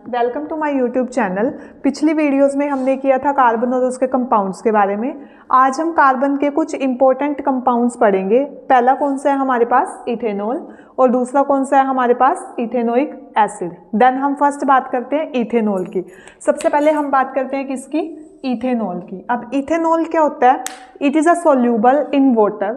Welcome to my YouTube channel. पिछली videos में हमने किया था कार्बन और उसके कंपाउंड्स के बारे में। आज हम कार्बन के कुछ इंपॉर्टेंट कंपाउंड्स पढ़ेंगे। पहला कौन सा है हमारे पास, इथेनॉल, और दूसरा कौन सा है हमारे पास, इथेनोइक एसिड। देन हम फर्स्ट बात करते हैं इथेनॉल की। सबसे पहले हम बात करते हैं किसकी, इथेनॉल की। अब इथेनॉल क्या होता है, it is a soluble in water,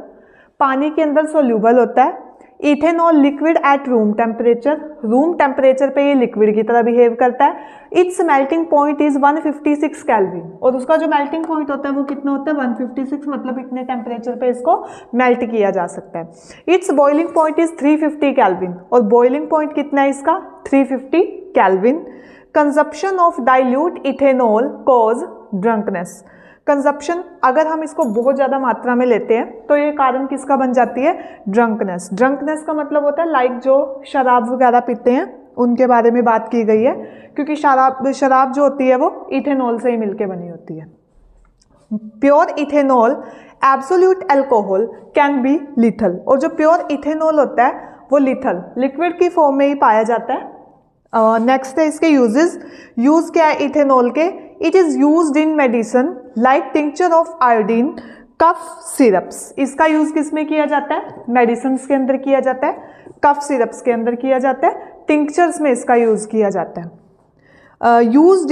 पानी के अंदर सोल्यूबल होता है। Ethanol liquid at room temperature, room temperature पे ये लिक्विड की तरह बिहेव करता है। It's melting point is 156 kelvin, और उसका जो मेल्टिंग पॉइंट होता है वो कितना होता है, 156, मतलब इतने टेम्परेचर पे इसको मेल्ट किया जा सकता है। Its boiling point is 350 kelvin, और बॉइलिंग पॉइंट कितना है इसका, 350 kelvin. Consumption of dilute ethanol cause drunkenness, consumption, अगर हम इसको बहुत ज़्यादा मात्रा में लेते हैं तो ये कारण किसका बन जाती है, ड्रंकनेस। ड्रंकनेस का मतलब होता है लाइक जो शराब वगैरह पीते हैं उनके बारे में बात की गई है, क्योंकि शराब जो होती है वो इथेनॉल से ही मिलके बनी होती है। Pure ethanol absolute alcohol can be lethal, और जो प्योर इथेनॉल होता है वो लिथल, लिक्विड की फॉर्म में ही पाया जाता है। नेक्स्ट है इसके यूजेस। यूज क्या है इथेनॉल के, it is used in medicine like tincture of iodine, cough syrups. इसका यूज किस में किया जाता है, मेडिसिन के अंदर किया जाता है, कफ सिरप्स के अंदर किया जाता है, टिंक्चर्स में इसका यूज किया जाता है। Used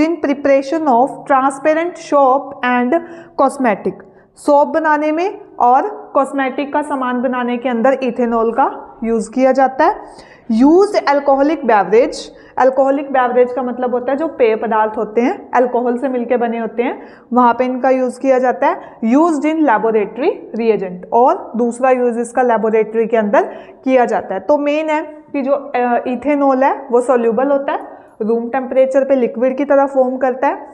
in preparation of transparent soap and cosmetic, soap बनाने में और कॉस्मेटिक का सामान बनाने के अंदर इथेनॉल का यूज किया जाता है। Used alcoholic beverage, alcoholic beverage का मतलब होता है जो पेय पदार्थ होते हैं अल्कोहल से मिलके बने होते हैं, वहाँ पे इनका यूज़ किया जाता है। यूज्ड इन लेबोरेटरी रिएजेंट, और दूसरा यूज इसका लेबोरेटरी के अंदर किया जाता है। तो मेन है कि जो इथेनॉल है वो सोल्यूबल होता है, रूम टेम्परेचर पे लिक्विड की तरह फॉर्म करता है,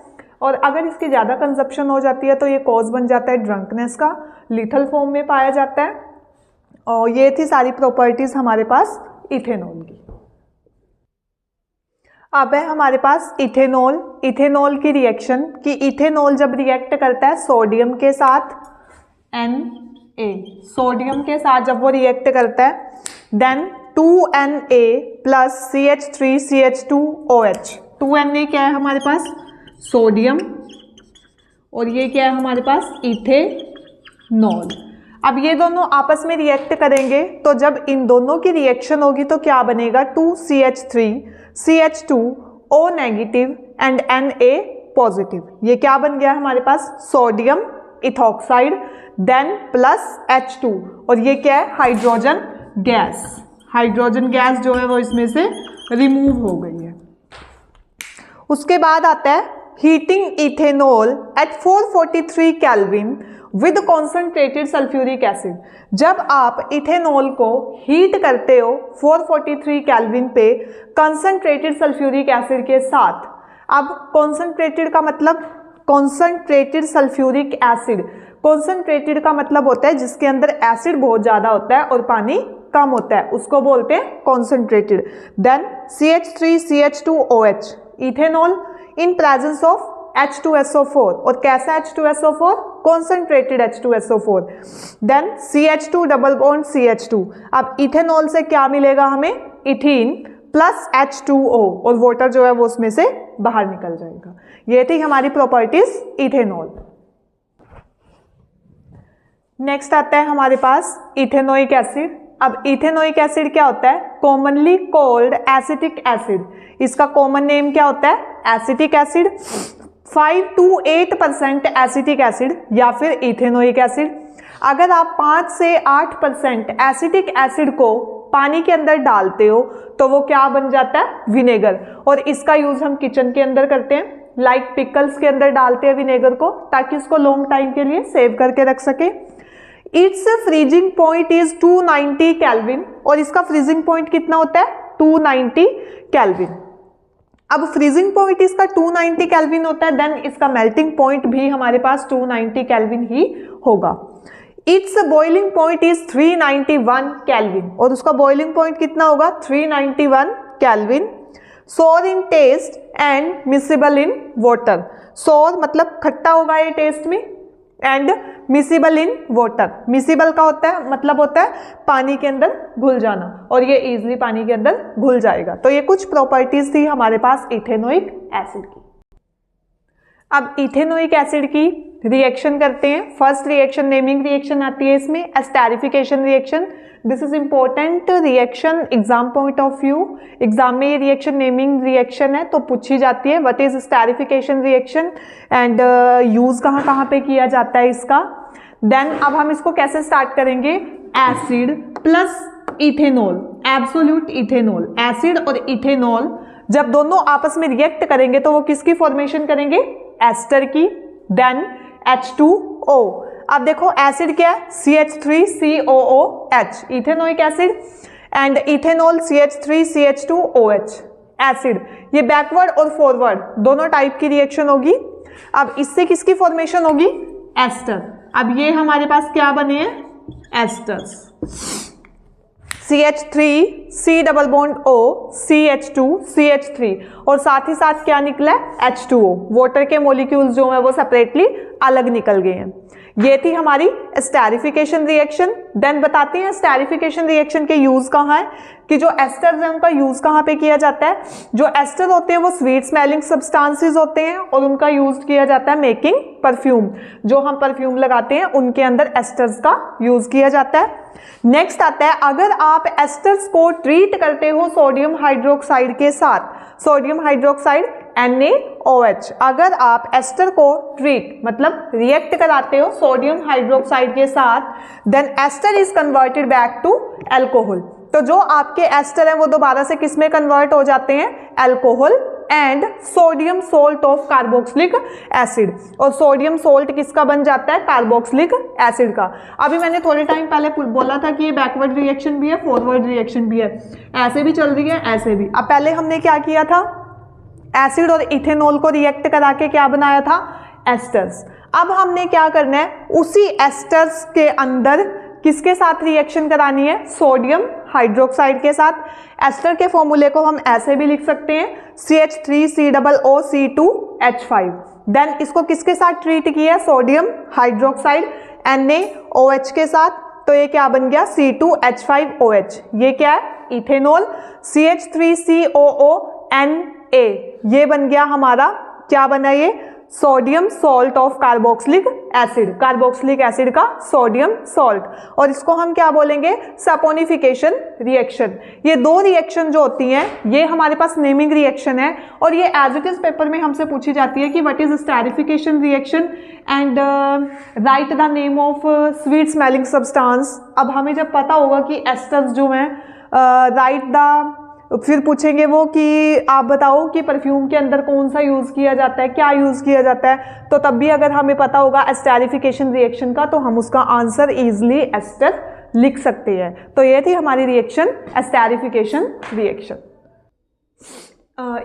और अगर इसकी ज़्यादा कंजप्शन हो जाती है तो ये कॉज बन जाता है ड्रंकनेस का, लिथल फॉर्म में पाया जाता है। और ये थी सारी प्रॉपर्टीज़ हमारे पास इथेनॉल की। अब है हमारे पास इथेनॉल, इथेनॉल की रिएक्शन, कि इथेनॉल जब रिएक्ट करता है सोडियम के साथ, Na, सोडियम के साथ जब वो रिएक्ट करता है, then 2Na plus CH3CH2OH। 2Na क्या है हमारे पास, सोडियम, और ये क्या है हमारे पास, इथेनॉल। अब ये दोनों आपस में रिएक्ट करेंगे, तो जब इन दोनों की रिएक्शन होगी तो क्या बनेगा, 2CH3CH2O negative and Na positive. ये क्या बन गया हमारे पास, sodium ethoxide, then plus H2, और ये क्या है, हाइड्रोजन गैस। हाइड्रोजन गैस जो है वो इसमें से रिमूव हो गई है। उसके बाद आता है heating ethanol at 443 kelvin with concentrated sulphuric acid. जब आप इथेनॉल को हीट करते हो 443 केल्विन पे कॉन्सेंट्रेटेड सल्फ्यूरिक एसिड के साथ, अब कॉन्सेंट्रेटेड का मतलब, कॉन्सेंट्रेटेड सल्फ्यूरिक एसिड, कॉन्सेंट्रेटेड का मतलब होता है जिसके अंदर एसिड बहुत ज़्यादा होता है और पानी कम होता है, उसको बोलते हैं concentrated. Then CH3CH2OH, ethanol in presence of H2SO4, और कैसा H2SO4, concentrated H2SO4। Then CH2 double bond CH2। अब इथेनॉल से क्या मिलेगा हमें, इथीन प्लस H2O, और वाटर जो है वो उसमें से बाहर निकल जाएगा। ये थी हमारी प्रॉपर्टीज इथेनॉल। नेक्स्ट आता है हमारे पास इथेनोइक एसिड। अब इथेनोइक एसिड क्या होता है, कॉमनली कॉल्ड एसिटिक एसिड। इसका कॉमन नेम क्या होता है, acetic acid. 5 to 8% acetic acid या फिर इथेनोइक एसिड। अगर आप 5 से 8% एसिटिक एसिड को पानी के अंदर डालते हो तो वो क्या बन जाता है, विनेगर, और इसका यूज हम किचन के अंदर करते हैं, लाइक पिकल्स के अंदर डालते हैं विनेगर को, ताकि उसको लॉन्ग टाइम के लिए सेव करके रख सके। It's freezing point is 290 kelvin, और इसका फ्रीजिंग पॉइंट कितना होता है, 290 केल्विन। अब फ्रीजिंग पॉइंट इसका 290 केल्विन होता है, देन इसका मेल्टिंग पॉइंट भी हमारे पास 290 केल्विन ही होगा। Its boiling point is 391 kelvin, और उसका बॉइलिंग पॉइंट कितना होगा, 391 kelvin. Sour in taste and miscible in water, sour मतलब खट्टा होगा ये टेस्ट में, and miscible in water. Miscible का होता है मतलब होता है पानी के अंदर घुल जाना, और ये इजीली पानी के अंदर घुल जाएगा। तो ये कुछ प्रॉपर्टीज थी हमारे पास इथेनोइक एसिड की। अब इथेनोइक एसिड की रिएक्शन करते हैं। फर्स्ट रिएक्शन नेमिंग रिएक्शन आती है इसमें, esterification reaction. This is important reaction exam point of view. Exam में ये रिएक्शन नेमिंग रिएक्शन है तो पूछी जाती है what is esterification reaction and use कहाँ कहाँ पे किया जाता है इसका। देन अब हम इसको कैसे स्टार्ट करेंगे, acid plus ethanol, absolute ethanol. Acid और इथेनॉल जब दोनों आपस में रिएक्ट करेंगे तो वो किसकी फॉर्मेशन करेंगे, एस्टर की। Then H2O। अब देखो एसिड क्या है, CH3COOH, ethanoic acid, and ethanol CH3CH2OH acid. ये बैकवर्ड और फॉरवर्ड दोनों टाइप की रिएक्शन होगी। अब इससे किसकी फॉर्मेशन होगी, एस्टर। अब ये हमारे पास क्या बने हैं, asters. CH3 C double bond O CH2 CH3 और साथ ही साथ क्या निकला है, H2O। वाटर के मॉलिक्यूल्स जो है वो सेपरेटली अलग निकल गए हैं। ये थी हमारी एस्टेरिफिकेशन रिएक्शन। देन बताते हैं एस्टेरिफिकेशन रिएक्शन के यूज कहाँ है, कि जो एस्टर्स हैं उनका यूज कहाँ पे किया जाता है। जो एस्टर होते हैं वो स्वीट स्मेलिंग सब्सटेंसेस होते हैं और उनका यूज किया जाता है मेकिंग परफ्यूम। जो हम परफ्यूम लगाते हैं उनके अंदर एस्टर्स का यूज किया जाता है। नेक्स्ट आता है, अगर आप एस्टर्स को ट्रीट करते हो सोडियम हाइड्रोक्साइड के साथ, सोडियम हाइड्रोक्साइड NaOH, अगर आप एस्टर को ट्रीट मतलब रिएक्ट कराते हो सोडियम हाइड्रोक्साइड के साथ, then ester is converted back to alcohol. तो जो आपके एस्टर है वो दोबारा से किस में कन्वर्ट हो जाते हैं, alcohol and sodium salt of carboxylic acid. और सोडियम सोल्ट किसका बन जाता है, कार्बोक्सिलिक एसिड का। अभी मैंने थोड़े टाइम पहले बोला था कि ये बैकवर्ड रिएक्शन भी है, फॉरवर्ड रिएक्शन भी है, ऐसे भी चल रही है ऐसे भी। अब पहले हमने क्या किया था, एसिड और इथेनॉल को रिएक्ट करा के क्या बनाया था, एस्टर्स। अब हमने क्या करना है, उसी एस्टर्स के अंदर किसके साथ रिएक्शन करानी है, सोडियम हाइड्रोक्साइड के साथ। एस्टर के फॉर्मूले को हम ऐसे भी लिख सकते हैं, CH3COOC2H5। देन इसको किसके साथ ट्रीट किया है, सोडियम हाइड्रोक्साइड NaOH के साथ, तो ये क्या बन गया, C2H5OH। ये क्या है, इथेनॉल। CH3COONA, ये बन गया हमारा, क्या बना ये, sodium salt of carboxylic acid, carboxylic acid का सोडियम सॉल्ट। और इसको हम क्या बोलेंगे, सपोनिफिकेशन रिएक्शन। ये दो रिएक्शन जो होती हैं ये हमारे पास नेमिंग रिएक्शन है, और ये एज इट इज पेपर में हमसे पूछी जाती है कि what is esterification reaction and right the name of sweet smelling substance. अब हमें जब पता होगा कि एस्टर्स जो हैं राइट द, फिर पूछेंगे वो कि आप बताओ कि परफ्यूम के अंदर कौन सा यूज़ किया जाता है, क्या यूज़ किया जाता है, तो तब भी अगर हमें पता होगा एस्टेरिफिकेशन रिएक्शन का तो हम उसका आंसर इजीली एस्टर लिख सकते हैं। तो ये थी हमारी reaction, esterification reaction.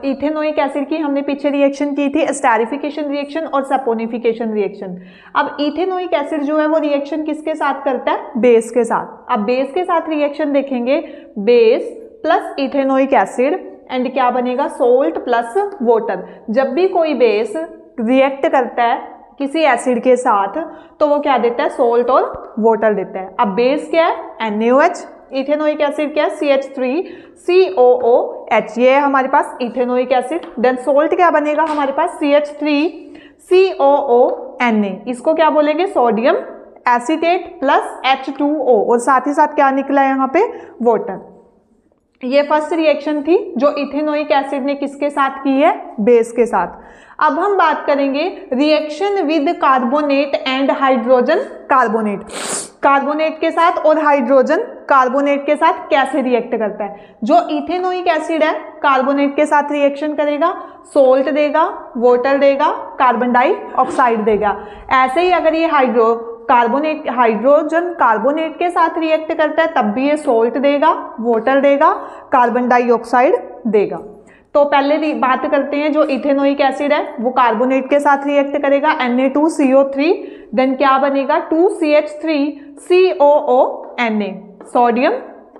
Ethanoic acid की हमने पीछे रिएक्शन की थी, एस्टेरिफिकेशन रिएक्शन और सपोनिफिकेशन रिएक्शन। अब इथेनोइक एसिड जो है वो रिएक्शन किसके साथ करता है, बेस के साथ। अब बेस के साथ रिएक्शन देखेंगे, base plus ethanoic acid and क्या बनेगा, सोल्ट प्लस वाटर। जब भी कोई बेस रिएक्ट करता है किसी एसिड के साथ तो वो क्या देता है, सोल्ट और वाटर देता है। अब बेस क्या है, NaOH, इथेनोइक एसिड क्या है, CH3COOH, ये है हमारे पास इथेनोइक एसिड। देन सोल्ट क्या बनेगा हमारे पास, CH3COONA, इसको क्या बोलेंगे, सोडियम एसीटेट प्लस H2O, और साथ ही साथ क्या निकला है यहाँ पे, वाटर। ये फर्स्ट रिएक्शन थी जो इथेनोइक एसिड ने किसके साथ की है, बेस के साथ। अब हम बात करेंगे reaction with carbonate and hydrogen carbonate. Carbonate के साथ और हाइड्रोजन कार्बोनेट के साथ कैसे रिएक्ट करता है। जो इथेनोइक एसिड है कार्बोनेट के साथ रिएक्शन करेगा, सोल्ट देगा, वाटर देगा, कार्बन डाइऑक्साइड देगा। ऐसे ही अगर ये हाइड्रोजन कार्बोनेट के साथ रिएक्ट करता है तब भी ये सोल्ट देगा, वाटर देगा, कार्बन डाइऑक्साइड देगा। तो पहले बात करते हैं, जो इथेनोइक एसिड है वो कार्बोनेट के साथ रिएक्ट करेगा, Na2CO3, देन क्या बनेगा, 2CH3COONA, sodium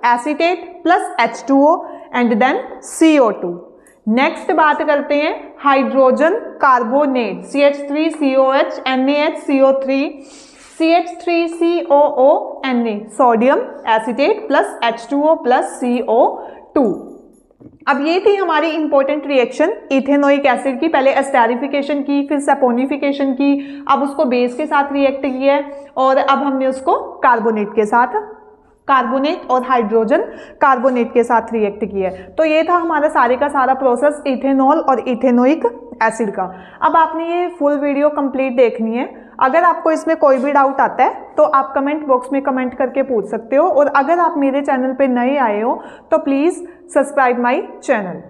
acetate plus H2O and then CO2। Next बात करते हैं hydrogen carbonate CH3COH NaHCO3 CH3COO Na sodium acetate plus H2O plus CO2। अब ये थी हमारी इंपॉर्टेंट रिएक्शन इथेनोइक एसिड की। पहले एस्टेरिफिकेशन की, फिर सैपोनिफिकेशन की, अब उसको बेस के साथ रिएक्ट किया है और अब हमने उसको कार्बोनेट के साथ, कार्बोनेट और हाइड्रोजन कार्बोनेट के साथ रिएक्ट किया है। तो ये था हमारा सारे का सारा प्रोसेस इथेनॉल और इथेनोइक एसिड का। अब आपने ये फुल वीडियो कंप्लीट देखनी है। अगर आपको इसमें कोई भी डाउट आता है तो आप कमेंट बॉक्स में कमेंट करके पूछ सकते हो, और अगर आप मेरे चैनल पे नए आए हो तो प्लीज़ सब्सक्राइब माय चैनल।